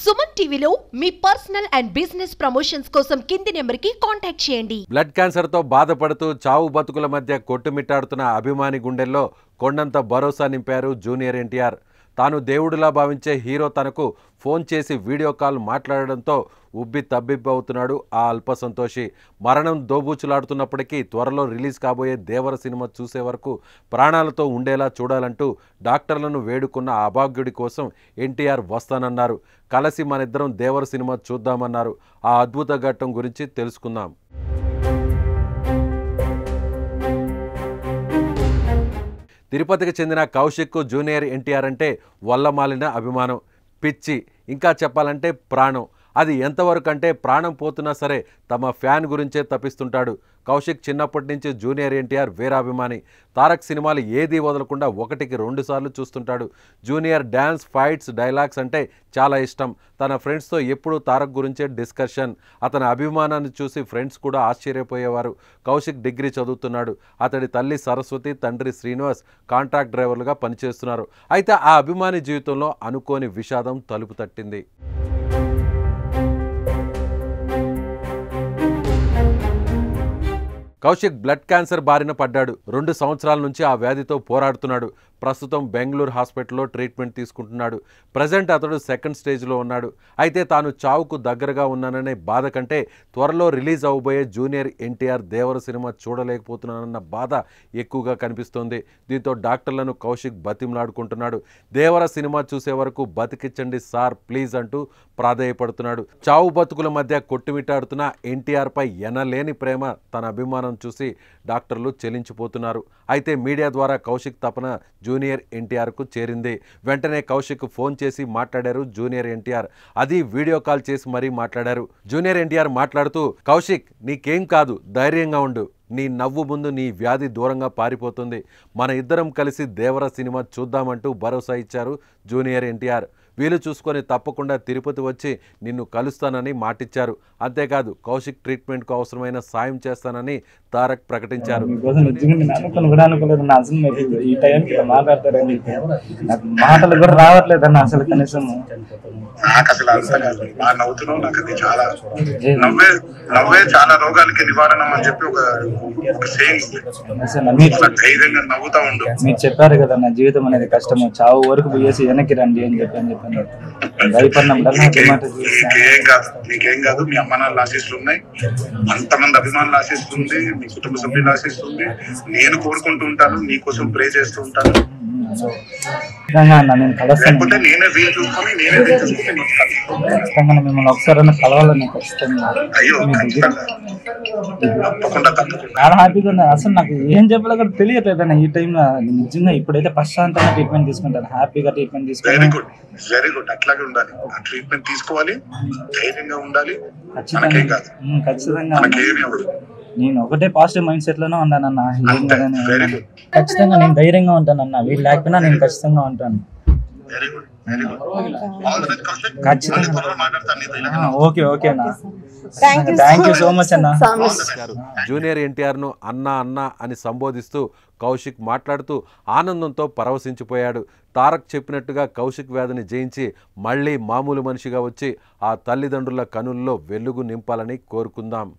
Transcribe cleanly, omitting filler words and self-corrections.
సుమన్ టీవీలో మీ personal and business promotions కోసం కింది నెంబర్కి కాంటాక్ట్ చేయండి. బ్లడ్ క్యాన్సర్ తో బాధపడుతూ చావు బతుకుల మధ్య కొట్టుమిట్టాడుతున్న అభిమాని గుండెల్లో కొండంత భరోసా నింపారు జూనియర్ ఎన్టీఆర్. తాను దేవుడిలా భావించే హీరో తనకు ఫోన్ చేసి వీడియో కాల్ మాట్లాడడంతో ఉబ్బి తబ్బిబ్బవుతున్నాడు ఆ అల్ప సంతోషి. మరణం దోబూచులాడుతున్నప్పటికీ త్వరలో రిలీజ్ కాబోయే దేవర సినిమా చూసే వరకు ప్రాణాలతో ఉండేలా చూడాలంటూ డాక్టర్లను వేడుకున్న ఆ అభాగ్యుడి కోసం ఎన్టీఆర్ వస్తానన్నారు. కలిసి మనిద్దరం దేవర సినిమా చూద్దామన్నారు. ఆ అద్భుత ఘట్టం గురించి తెలుసుకుందాం. తిరుపతికి చెందిన కౌశిక్ జూనియర్ ఎన్టీఆర్ అంటే వల్లమాలిన అభిమానం, పిచ్చి, ఇంకా చెప్పాలంటే ప్రాణం. అది ఎంతవరకు అంటే ప్రాణం పోతున్నా సరే తమ ఫ్యాన్ గురించే తప్పిస్తుంటాడు. కౌశిక్ చిన్నప్పటి నుంచి జూనియర్ ఎన్టీఆర్ వీరాభిమాని. తారక్ సినిమాలు ఏదీ వదలకుండా 1కి 2 సార్లు చూస్తుంటాడు. జూనియర్ డ్యాన్స్, ఫైట్స్, డైలాగ్స్ అంటే చాలా ఇష్టం. తన ఫ్రెండ్స్తో ఎప్పుడూ తారక్ గురించే డిస్కషన్. అతని అభిమానాన్ని చూసి ఫ్రెండ్స్ కూడా ఆశ్చర్యపోయేవారు. కౌశిక్ డిగ్రీ చదువుతున్నాడు. అతడి తల్లి సరస్వతి, తండ్రి శ్రీనివాస్ కాంట్రాక్ట్ డ్రైవర్లుగా పనిచేస్తున్నారు. అయితే ఆ అభిమాని జీవితంలో అనుకోని విషాదం తలుపు తట్టింది. కౌశిక్ బ్లడ్ క్యాన్సర్ బారిన పడ్డాడు. 2 సంవత్సరాల నుంచి ఆ వ్యాధితో పోరాడుతున్నాడు. ప్రస్తుతం బెంగళూరు హాస్పిటల్లో ట్రీట్మెంట్ తీసుకుంటున్నాడు. ప్రజెంట్ అతడు 2nd స్టేజ్లో ఉన్నాడు. అయితే తాను చావుకు దగ్గరగా ఉన్నాననే బాధ కంటే త్వరలో రిలీజ్ అవబోయే జూనియర్ ఎన్టీఆర్ దేవర సినిమా చూడలేకపోతున్నానన్న బాధ ఎక్కువగా కనిపిస్తోంది. దీంతో డాక్టర్లను కౌశిక్ బతిమలాడుకుంటున్నాడు. దేవర సినిమా చూసే వరకు బతికించండి సార్ ప్లీజ్ అంటూ ప్రాధేయపడుతున్నాడు. చావు బతుకుల మధ్య కొట్టుమిట్టాడుతున్న ఎన్టీఆర్ పై ఎనలేని ప్రేమ, తన అభిమానం చూసి డాక్టర్లు చెలించిపోతున్నారు. అయితే మీడియా ద్వారా కౌశిక్ తపన జూనియర్ ఎన్టీఆర్కు చేరింది. వెంటనే కౌశిక్ ఫోన్ చేసి మాట్లాడారు జూనియర్ ఎన్టీఆర్. అది వీడియో కాల్ చేసి మరీ మాట్లాడారు. జూనియర్ ఎన్టీఆర్ మాట్లాడుతూ, కౌశిక్ నీకేం కాదు, ధైర్యంగా ఉండు. నీ నవ్వు ముందు నీ వ్యాధి దూరంగా పారిపోతుంది. మన ఇద్దరం కలిసి దేవర సినిమా చూద్దామంటూ భరోసా ఇచ్చారు జూనియర్ ఎన్టీఆర్. వీలు చూసుకొని తప్పకుండా తిరుపతి వచ్చి నిన్ను కలుస్తానని మాటిచ్చారు. అంతేకాదు కౌశిక్ ట్రీట్మెంట్కు అవసరమైన సాయం చేస్తానని తారక్ ప్రకటించారు. మాటలు కూడా రావట్లేదన్న అసలు కనీసం. నాకు అసలు అర్థం కాదు. బాగా నవ్వుతున్నావు. నాకు అది చాలా నవ్వే చాలా రోగాలకి నివారణ అని చెప్పి ఒక సేయింగ్. ధైర్యంగా నవ్వుతా ఉండు. మీరు చెప్పారు కదా నా జీవితం అనేది కష్టము, చావు వరకు పోయేసి వెనక్కి రండి అని చెప్పాను. నీకేం కాదు. మీ అమ్మ నాన్న ఆశీస్సులు ఉన్నాయి, అంతమంది అభిమానులు ఆశీస్సులు ఉంది, మీ కుటుంబ సభ్యులు ఆశీస్సులు ఉంది. నేను కోరుకుంటూ ఉంటాను, నీకోసం ప్రే చేస్తూ ఉంటాను. నేను కలుస్తాను. నేనే వీలు చూసుకొని ఖచ్చితంగా మిమ్మల్ని ఒకసారి కలవాలని ఖచ్చితంగా. అయ్యో తప్పకుండా చాలా హ్యాపీగా ఉంది. అసలు నాకు ఏం చెప్పాలో కూడా తెలియట్లేదన్న ఈ టైంలో. నిజంగా ఇప్పుడైతే ప్రశాంతంగా ట్రీట్మెంట్ తీసుకుంటాను, హ్యాపీగా ట్రీట్మెంట్ తీసుకుంటాను. Very good, very good. అట్లాగే ఉండాలి. ఆ ట్రీట్మెంట్ తీసుకోవాలి, ధైర్యంగా ఉండాలి. ఖచ్చితంగా నేను ఒకటే పాజిటివ్ మైండ్ సెట్ లోనే ఉన్నానన్న. ఖచ్చితంగా నేను ధైర్యంగా ఉంటానన్న. వీళ్ళు లేకపోయినా నేను ఖచ్చితంగా ఉంటాను. ఓకే ఓకే అన్న, థ్యాంక్ యూ సో మచ్ అన్న. జూనియర్ ఎన్టీఆర్ను అన్న అన్న అని సంబోధిస్తూ కౌశిక్ మాట్లాడుతూ ఆనందంతో పరవశించిపోయాడు. తారక్ చెప్పినట్టుగా కౌశిక్ వ్యాధిని జయించి మళ్ళీ మామూలు మనిషిగా వచ్చి ఆ తల్లిదండ్రుల కనుల్లో వెలుగు నింపాలని కోరుకుందాం.